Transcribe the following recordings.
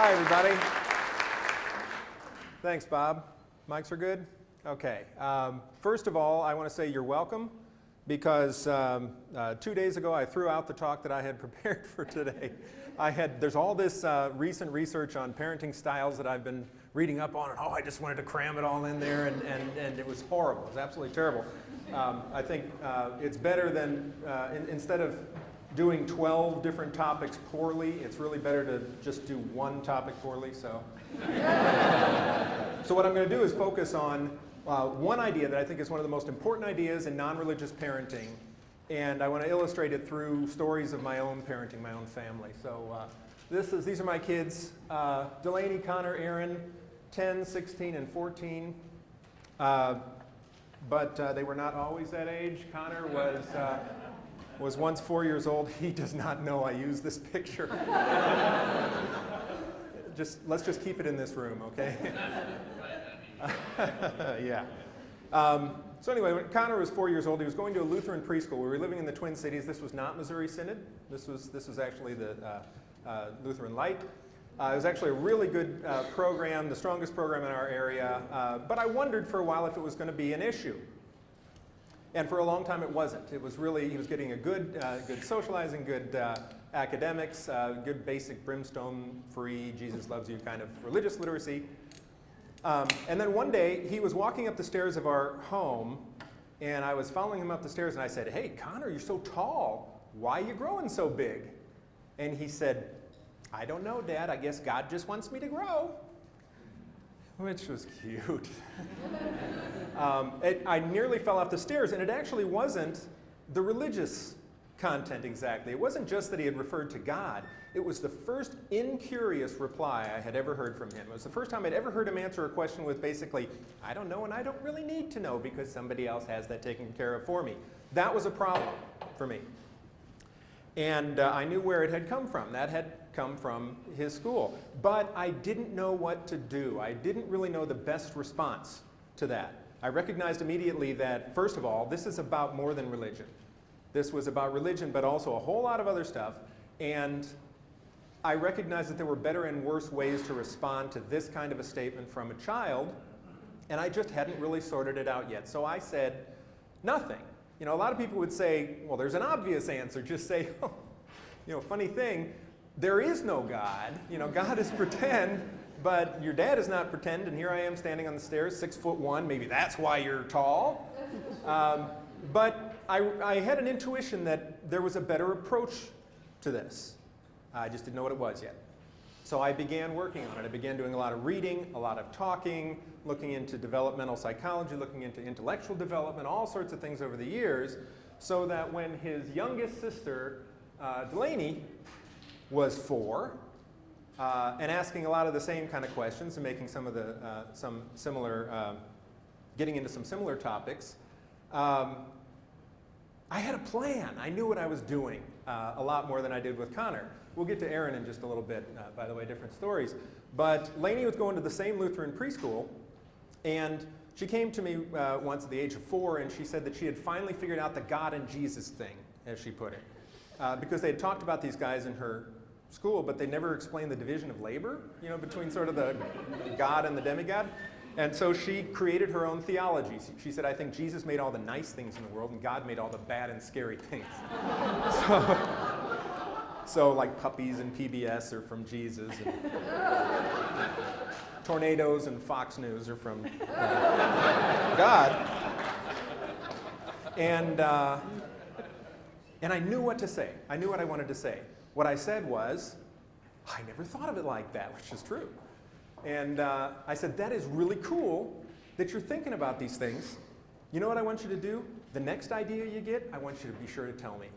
Hi, everybody. Thanks, Bob. Mics are good? Okay. First of all, I want to say you're welcome because 2 days ago I threw out the talk that I had prepared for today. There's all this recent research on parenting styles that I've been reading up on, and I just wanted to cram it all in there, and it was horrible. It was absolutely terrible. I think it's better than, instead of doing 12 different topics poorly, it's really better to just do one topic poorly. So what I'm going to do is focus on one idea that I think is one of the most important ideas in non-religious parenting, and I want to illustrate it through stories of my own parenting, my own family. So these are my kids, Delaney, Connor, Aaron, 10, 16, and 14. But they were not always that age. Connor was once 4 years old. He does not know I use this picture. Let's just keep it in this room, okay? Yeah. So anyway, when Connor was 4 years old, he was going to a Lutheran preschool. We were living in the Twin Cities. This was not Missouri Synod. This was actually the Lutheran Light. It was actually a really good program, the strongest program in our area. But I wondered for a while if it was going to be an issue. And for a long time it wasn't. It was really, he was getting a good socializing, good academics, good basic brimstone-free, Jesus loves you kind of religious literacy. And then one day he was walking up the stairs of our home, and I was following him up the stairs, and I said, "Hey, Connor, you're so tall. Why are you growing so big?" And he said, "I don't know, Dad. I guess God just wants me to grow." Which was cute. I nearly fell off the stairs, and it actually wasn't the religious content exactly. It wasn't just that he had referred to God. It was the first incurious reply I had ever heard from him. It was the first time I'd ever heard him answer a question with basically, "I don't know and I don't really need to know because somebody else has that taken care of for me." That was a problem for me. And I knew where it had come from. That had come from his school. But I didn't know what to do. I didn't really know the best response to that. I recognized immediately that, first of all, this is about more than religion. This was about religion, but also a whole lot of other stuff. And I recognized that there were better and worse ways to respond to this kind of a statement from a child, and I just hadn't really sorted it out yet. So I said, nothing. You know, a lot of people would say, well, there's an obvious answer. Just say, oh, funny thing, there is no God. God is pretend, but your dad is not pretend, and here I am standing on the stairs, 6'1". Maybe that's why you're tall. But I had an intuition that there was a better approach to this. I just didn't know what it was yet. So I began working on it. I began doing a lot of reading, a lot of talking, looking into developmental psychology, looking into intellectual development, all sorts of things over the years, so that when his youngest sister, Delaney, was 4, and asking a lot of the same kind of questions and making some of the, getting into some similar topics, I had a plan. I knew what I was doing a lot more than I did with Connor. We'll get to Aaron in just a little bit, by the way, different stories. But Lainey was going to the same Lutheran preschool, and she came to me once at the age of 4, and she said that she had finally figured out the God and Jesus thing, as she put it. Because they had talked about these guys in her school, but they never explained the division of labor, between sort of the God and the demigod. And so she created her own theology. She said, "I think Jesus made all the nice things in the world, and God made all the bad and scary things." So like puppies and PBS are from Jesus, and tornadoes and Fox News are from God. And I knew what to say. I knew what I wanted to say. What I said was, "I never thought of it like that," which is true. And I said, "That is really cool that you're thinking about these things. You know what I want you to do? The next idea you get, I want you to be sure to tell me."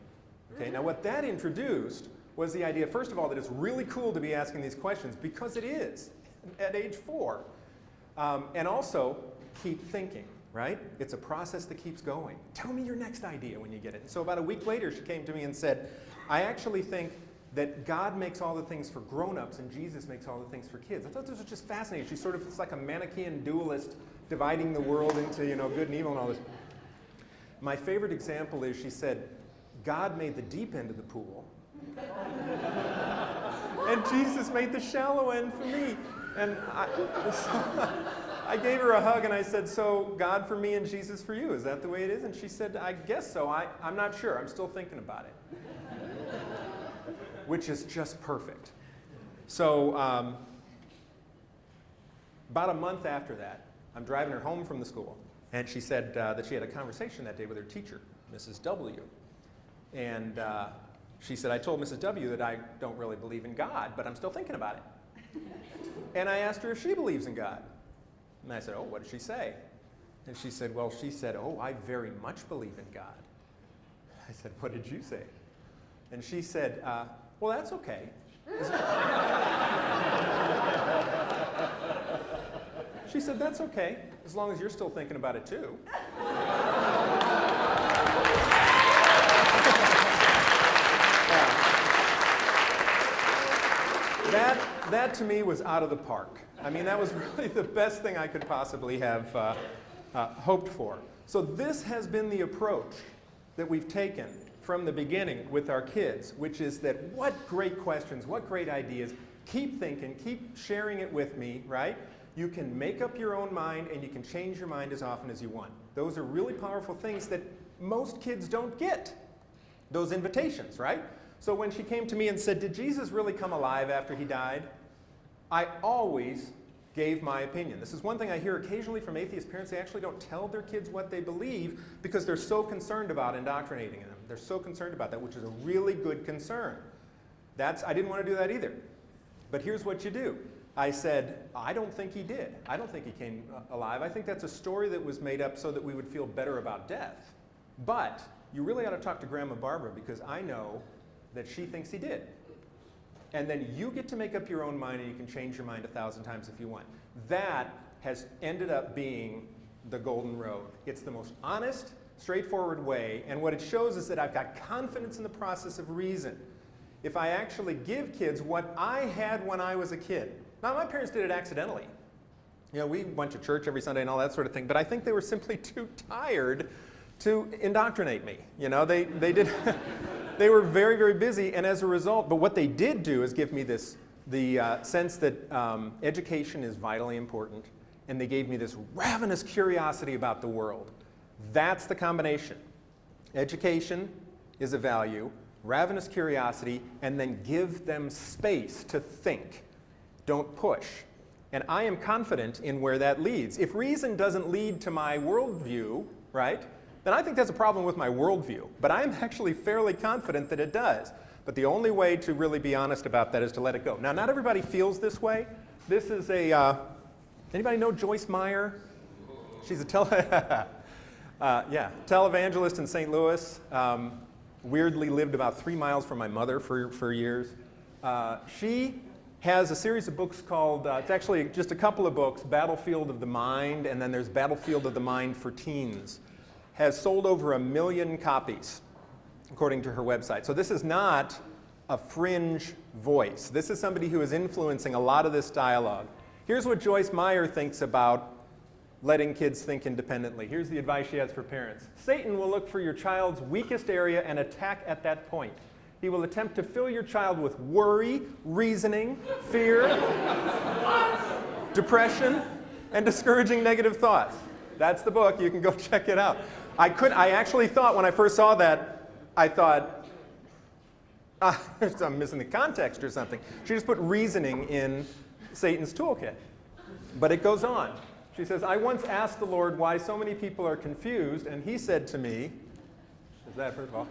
Okay, now what that introduced was the idea, first of all, that it's really cool to be asking these questions, because it is, at age 4. And also, keep thinking, right? It's a process that keeps going. Tell me your next idea when you get it. And so about a week later, she came to me and said, "I actually think that God makes all the things for grown-ups and Jesus makes all the things for kids." I thought this was just fascinating. It's like a Manichaean dualist dividing the world into, good and evil and all this. My favorite example is she said, "God made the deep end of the pool And Jesus made the shallow end for me. And I gave her a hug and I said, so God for me and Jesus for you, is that the way it is? And she said, I guess so. I'm not sure. I'm still thinking about it. Which is just perfect. So about a month after that, I'm driving her home from the school, and she said that she had a conversation that day with her teacher, Mrs. W. And she said, I told Mrs. W that I don't really believe in God, but I'm still thinking about it. And I asked her if she believes in God. And I said, oh, what did she say? And she said, well, she said, oh, I very much believe in God. I said, what did you say? And she said, well, that's okay. She said, that's okay, as long as you're still thinking about it too. That to me was out of the park. I mean, that was really the best thing I could possibly have hoped for. So this has been the approach that we've taken from the beginning with our kids, which is that what great questions, what great ideas, keep thinking, keep sharing it with me, right? You can make up your own mind and you can change your mind as often as you want. Those are really powerful things that most kids don't get, those invitations, right? So when she came to me and said, did Jesus really come alive after he died? I always gave my opinion. This is one thing I hear occasionally from atheist parents. They actually don't tell their kids what they believe because they're so concerned about indoctrinating them. They're so concerned about that, which is a really good concern. I didn't want to do that either. But here's what you do. I said, I don't think he did. I don't think he came alive. I think that's a story that was made up so that we would feel better about death. But you really ought to talk to Grandma Barbara because I know that she thinks he did. And then you get to make up your own mind and you can change your mind 1,000 times if you want. That has ended up being the golden road. It's the most honest, straightforward way, and what it shows is that I've got confidence in the process of reason. If I actually give kids what I had when I was a kid. Now, my parents did it accidentally. You know, we went to church every Sunday and all that sort of thing, but I think they were simply too tired to indoctrinate me. You know, they did. They were very, very busy, and as a result, but what they did do is give me the sense that education is vitally important, and they gave me this ravenous curiosity about the world. That's the combination. Education is a value, ravenous curiosity, and then give them space to think. Don't push. And I am confident in where that leads. If reason doesn't lead to my worldview, right, then I think that's a problem with my worldview. But I'm actually fairly confident that it does. But the only way to really be honest about that is to let it go. Now, not everybody feels this way. This is anybody know Joyce Meyer? She's a televangelist in St. Louis. Weirdly lived about 3 miles from my mother for years. She has a series of books called, it's actually just a couple of books, Battlefield of the Mind, and then there's Battlefield of the Mind for Teens. Has sold over 1 million copies, according to her website. So this is not a fringe voice. This is somebody who is influencing a lot of this dialogue. Here's what Joyce Meyer thinks about letting kids think independently. Here's the advice she has for parents. Satan will look for your child's weakest area and attack at that point. He will attempt to fill your child with worry, reasoning, fear, depression, and discouraging negative thoughts. That's the book. You can go check it out. I actually thought when I first saw that, I thought, I'm missing the context or something. She just put reasoning in Satan's toolkit. But it goes on. She says, I once asked the Lord why so many people are confused, and he said to me, is that first of all?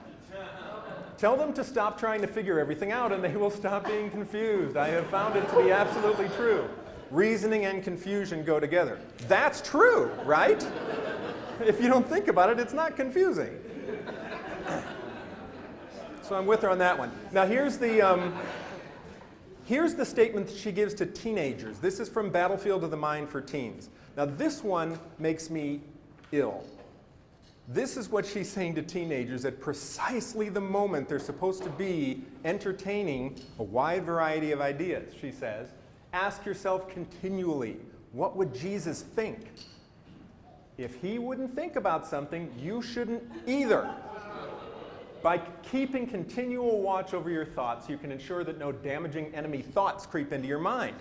Tell them to stop trying to figure everything out and they will stop being confused. I have found it to be absolutely true. Reasoning and confusion go together. That's true, right? If you don't think about it, it's not confusing. So I'm with her on that one. Now here's the statement that she gives to teenagers. This is from Battlefield of the Mind for Teens. Now this one makes me ill. This is what she's saying to teenagers at precisely the moment they're supposed to be entertaining a wide variety of ideas. She says, ask yourself continually, what would Jesus think? If he wouldn't think about something, you shouldn't either. By keeping continual watch over your thoughts, you can ensure that no damaging enemy thoughts creep into your mind.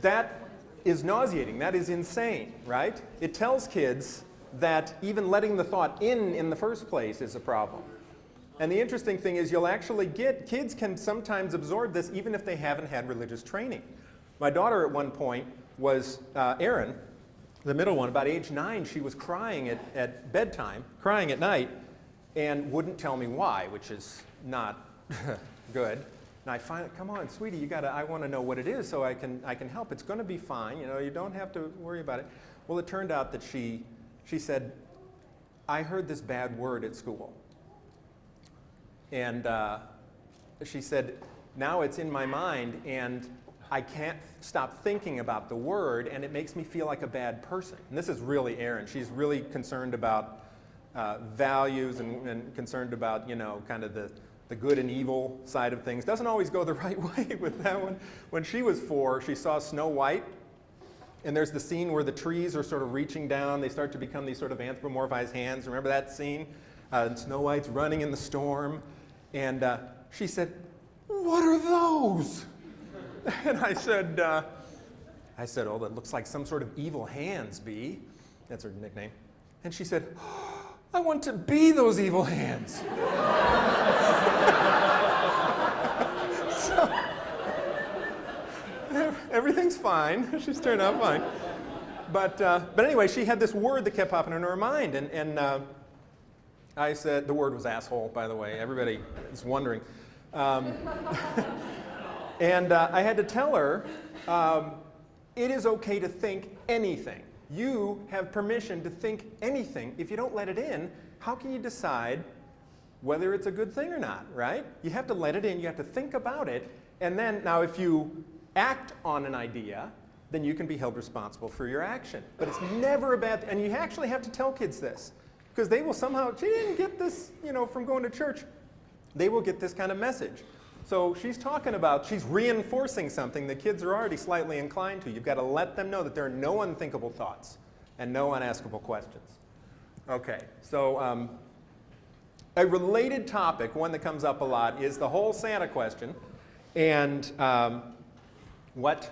That is nauseating. That is insane, right? It tells kids that even letting the thought in the first place is a problem. And the interesting thing is you'll actually get, kids can sometimes absorb this even if they haven't had religious training. My daughter at one point was, Erin, the middle one, about age 9, she was crying at bedtime, crying at night, and wouldn't tell me why, which is not good. And I finally, come on, sweetie, you gotta, I want to know what it is so I can help. It's going to be fine, you know, you don't have to worry about it. Well, it turned out that she said, I heard this bad word at school. And she said, now it's in my mind, and I can't stop thinking about the word, and it makes me feel like a bad person. And this is really Erin. She's really concerned about values and concerned about, you know, kind of the good and evil side of things. Doesn't always go the right way with that one. When she was 4, she saw Snow White, and there's the scene where the trees are sort of reaching down. They start to become these sort of anthropomorphized hands. Remember that scene? And Snow White's running in the storm. And she said, what are those? And I said, oh, that looks like some sort of evil hands, Bee. That's her nickname. And she said, oh, I want to be those evil hands. So, everything's fine. She's turned out fine. But anyway, she had this word that kept popping into her mind. And I said, the word was asshole, by the way. Everybody is wondering. And I had to tell her, it is okay to think anything. You have permission to think anything. If you don't let it in, how can you decide whether it's a good thing or not, right? You have to let it in. You have to think about it. And then, now if you act on an idea, then you can be held responsible for your action. But it's never a bad thing. And you actually have to tell kids this. Because they will somehow, she didn't get this, you know, from going to church. They will get this kind of message. So she's talking about, she's reinforcing something the kids are already slightly inclined to. You've got to let them know that there are no unthinkable thoughts and no unaskable questions. Okay, so a related topic, one that comes up a lot, is the whole Santa question and what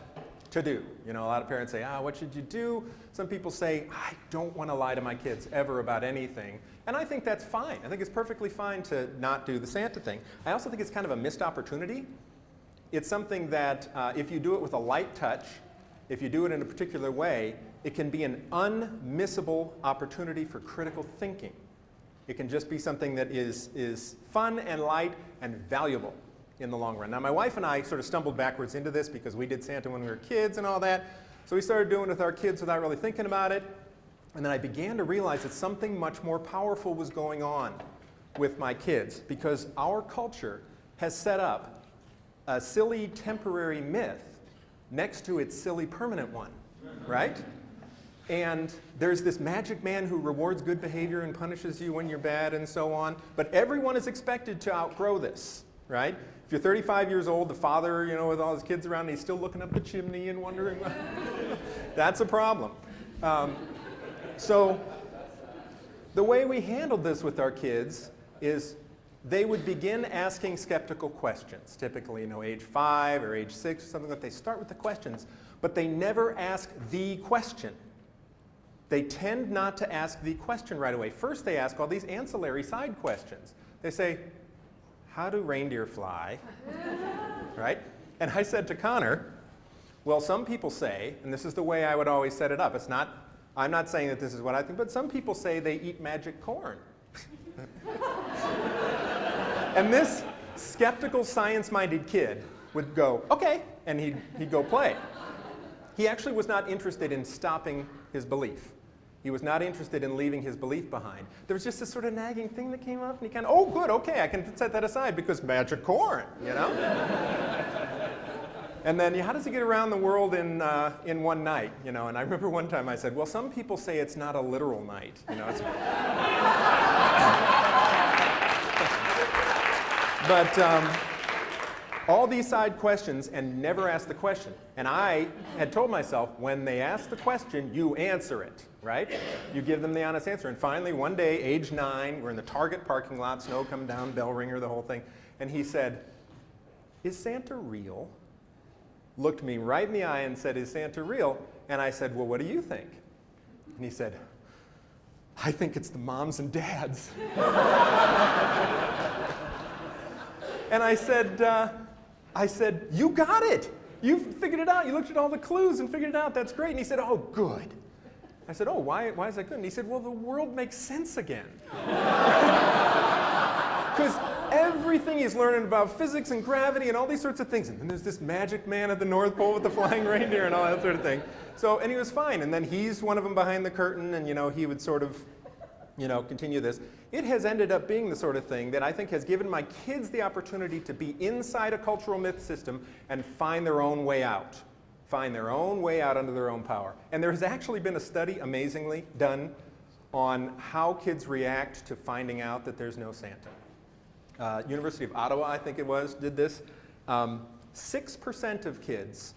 to do. You know, a lot of parents say, what should you do? Some people say, I don't want to lie to my kids ever about anything. And I think that's fine. I think it's perfectly fine to not do the Santa thing. I also think it's kind of a missed opportunity. It's something that if you do it with a light touch, if you do it in a particular way, it can be an unmissable opportunity for critical thinking. It can just be something that is fun and light and valuable in the long run. Now, my wife and I sort of stumbled backwards into this because we did Santa when we were kids and all that. So we started doing it with our kids without really thinking about it. And then I began to realize that something much more powerful was going on with my kids, because our culture has set up a silly temporary myth next to its silly permanent one, right? And there's this magic man who rewards good behavior and punishes you when you're bad and so on. But everyone is expected to outgrow this, right? If you're 35 years old, the father, you know, with all his kids around, and he's still looking up the chimney and wondering, that's a problem. So the way we handled this with our kids is they would begin asking skeptical questions, typically, you know, age 5 or age 6 or something like that. They start with the questions, but they never ask the question. They tend not to ask the question right away. First, they ask all these ancillary side questions. They say, how do reindeer fly? Right? And I said to Connor, well, some people say, and this is the way I would always set it up. It's not, I'm not saying that this is what I think, but some people say they eat magic corn. And this skeptical, science-minded kid would go, okay, and he'd go play. He actually was not interested in stopping his belief. He was not interested in leaving his belief behind. There was just this sort of nagging thing that came up, and he kind of, oh, good, okay, I can set that aside because magic corn, you know? And then, how does he get around the world in one night, you know? And I remember one time I said, well, some people say it's not a literal night, you know? It's all these side questions and never ask the question. And I had told myself, when they ask the question, you answer it, right? You give them the honest answer. And finally, one day, age 9, we're in the Target parking lot, snow coming down, bell ringer, the whole thing. And he said, "Is Santa real?" Looked me right in the eye and said, "Is Santa real?" And I said, "Well, what do you think?" And he said, "I think it's the moms and dads." And I said, "You got it. You figured it out. You looked at all the clues and figured it out. That's great." And he said, "Oh, good." I said, "Oh, why is that good?" And he said, "Well, the world makes sense again." Because everything he's learning about physics and gravity and all these sorts of things. And then there's this magic man at the North Pole with the flying reindeer and all that sort of thing. So, and he was fine. And then he's one of them behind the curtain, and, he would sort of, continue this. It has ended up being the sort of thing that I think has given my kids the opportunity to be inside a cultural myth system and find their own way out. Find their own way out under their own power. And there has actually been a study, amazingly, done on how kids react to finding out that there's no Santa. University of Ottawa, I think it was, did this. 6% of kids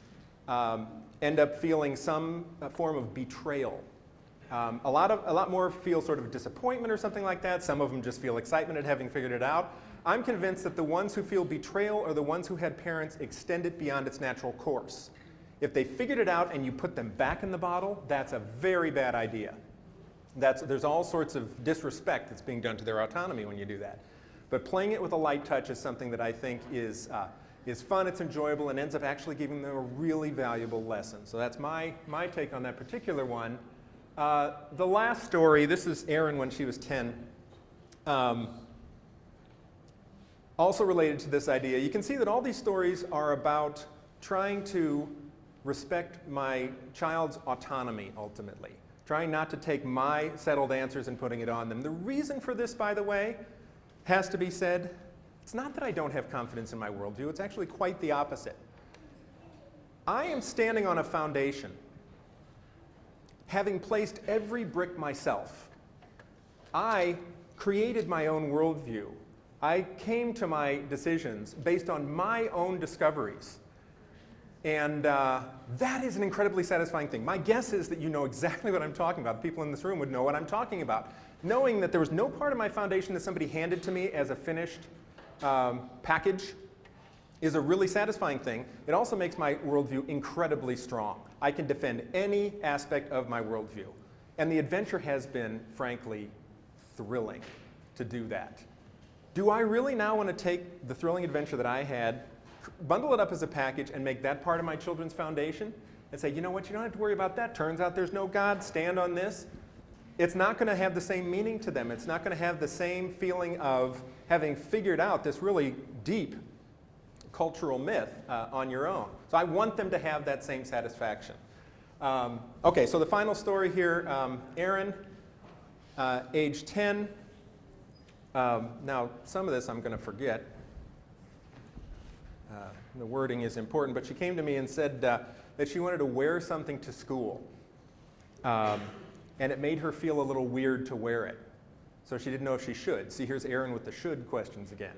end up feeling some form of betrayal. A lot more feel sort of disappointment or something like that. Some of them just feel excitement at having figured it out. I'm convinced that the ones who feel betrayal are the ones who had parents extend it beyond its natural course. If they figured it out and you put them back in the bottle, that's a very bad idea. There's all sorts of disrespect that's being done to their autonomy when you do that. But playing it with a light touch is something that I think is fun, it's enjoyable, and ends up actually giving them a really valuable lesson. So that's my take on that particular one. The last story, this is Erin when she was 10, also related to this idea. You can see that all these stories are about trying to respect my child's autonomy, ultimately. Trying not to take my settled answers and putting it on them. The reason for this, by the way, has to be said, it's not that I don't have confidence in my worldview, it's actually quite the opposite. I am standing on a foundation, having placed every brick myself. I created my own worldview. I came to my decisions based on my own discoveries. And that is an incredibly satisfying thing. My guess is that you know exactly what I'm talking about. The people in this room would know what I'm talking about. Knowing that there was no part of my foundation that somebody handed to me as a finished package is a really satisfying thing. It also makes my worldview incredibly strong. I can defend any aspect of my worldview. And the adventure has been, frankly, thrilling to do that. Do I really now want to take the thrilling adventure that I had, bundle it up as a package, and make that part of my children's foundation, and say, you know what, you don't have to worry about that. Turns out there's no God, stand on this. It's not going to have the same meaning to them. It's not going to have the same feeling of having figured out this really deep cultural myth on your own. So I want them to have that same satisfaction. Okay, so the final story here, Erin, age 10. Now, some of this I'm going to forget. The wording is important, but she came to me and said that she wanted to wear something to school. And it made her feel a little weird to wear it. So she didn't know if she should. See, here's Erin with the should questions again.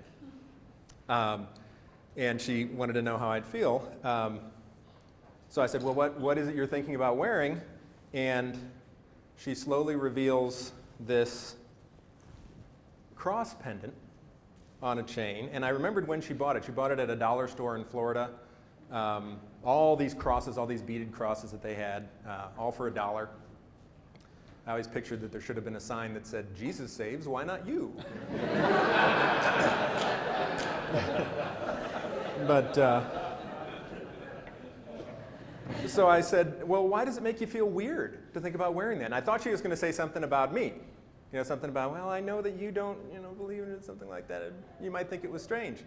And she wanted to know how I'd feel. So I said, well, what is it you're thinking about wearing? And she slowly reveals this cross pendant on a chain. And I remembered when she bought it. She bought it at a dollar store in Florida. All these crosses, all these beaded crosses that they had, all for $1. I always pictured that there should have been a sign that said, Jesus saves, why not you? But, so I said, well, why does it make you feel weird to think about wearing that? And I thought she was going to say something about me. Something about, well, I know that you don't, believe in it, something like that. You might think it was strange.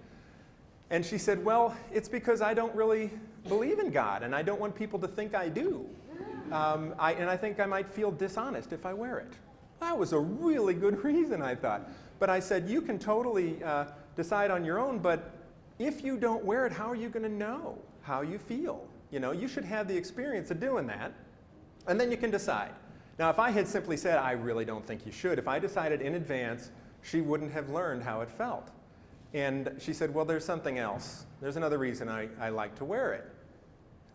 And she said, well, it's because I don't really believe in God, and I don't want people to think I do. And I think I might feel dishonest if I wear it. That was a really good reason, I thought. But I said, you can totally decide on your own, but if you don't wear it, how are you going to know how you feel? You should have the experience of doing that, and then you can decide. Now, if I had simply said, I really don't think you should, if I decided in advance, she wouldn't have learned how it felt. And she said, well, there's something else. There's another reason I like to wear it.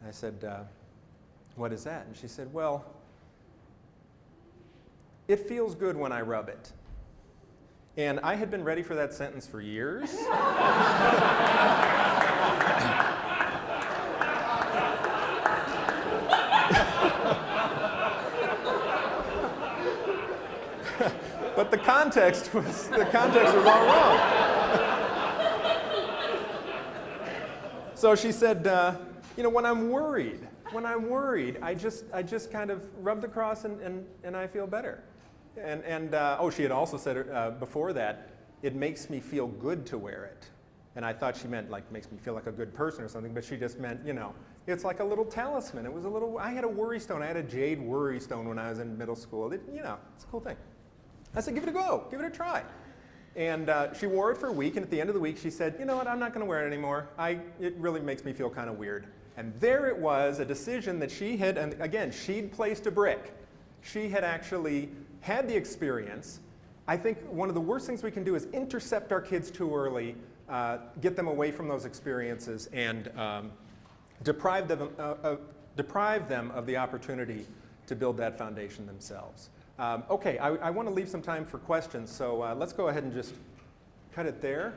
I said, what is that? And she said, well, it feels good when I rub it. And I had been ready for that sentence for years. But the context was all wrong. So she said, when I'm worried, I just kind of rub the cross and I feel better. And she had also said before that, it makes me feel good to wear it. And I thought she meant like makes me feel like a good person or something, but she just meant, it's like a little talisman. It was I had a worry stone. I had a jade worry stone when I was in middle school. It's a cool thing. I said, give it a go, give it a try. And she wore it for a week, and at the end of the week she said, you know what, I'm not going to wear it anymore. It really makes me feel kind of weird. And there it was, a decision that she had, and again, she'd placed a brick. She had actually had the experience. I think one of the worst things we can do is intercept our kids too early, get them away from those experiences, and deprive them of the opportunity to build that foundation themselves. Okay, I want to leave some time for questions, so let's go ahead and just cut it there.